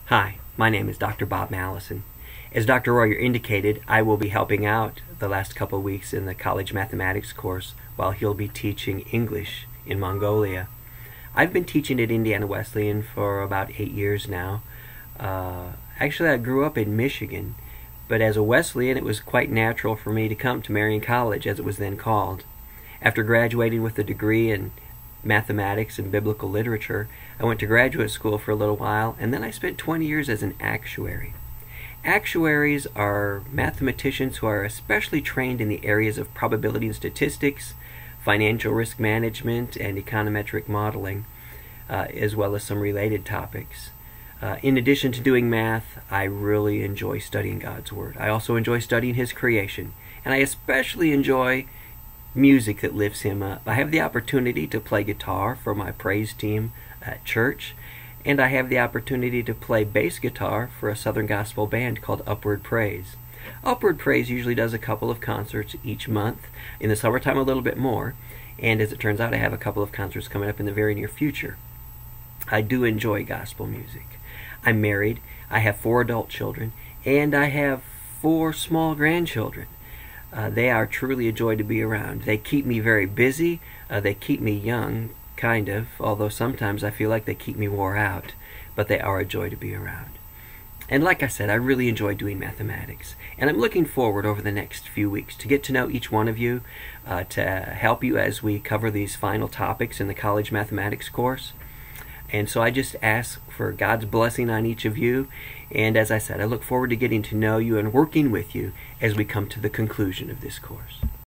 Hi, my name is Dr. Bob Mallison. As Dr. Royer indicated, I will be helping out the last couple of weeks in the college mathematics course while he'll be teaching English in Mongolia. I've been teaching at Indiana Wesleyan for about 8 years now. Actually, I grew up in Michigan, but as a Wesleyan it was quite natural for me to come to Marian College, as it was then called. After graduating with a degree in mathematics and biblical literature, I went to graduate school for a little while, and then I spent 20 years as an actuary. Actuaries are mathematicians who are especially trained in the areas of probability and statistics, financial risk management, and econometric modeling, as well as some related topics. In addition to doing math, I really enjoy studying God's Word. I also enjoy studying His creation, and I especially enjoy music that lifts Him up. I have the opportunity to play guitar for my praise team at church, and I have the opportunity to play bass guitar for a Southern Gospel band called Upward Praise. Upward Praise usually does a couple of concerts each month. In the summertime a little bit more, and as it turns out I have a couple of concerts coming up in the very near future. I do enjoy gospel music. I'm married, I have 4 adult children, and I have 4 small grandchildren. They are truly a joy to be around. They keep me very busy, they keep me young, kind of, although sometimes I feel like they keep me wore out, but they are a joy to be around. And like I said, I really enjoy doing mathematics, and I'm looking forward over the next few weeks to get to know each one of you, to help you as we cover these final topics in the college mathematics course. And so I just ask for God's blessing on each of you, and as I said, I look forward to getting to know you and working with you as we come to the conclusion of this course.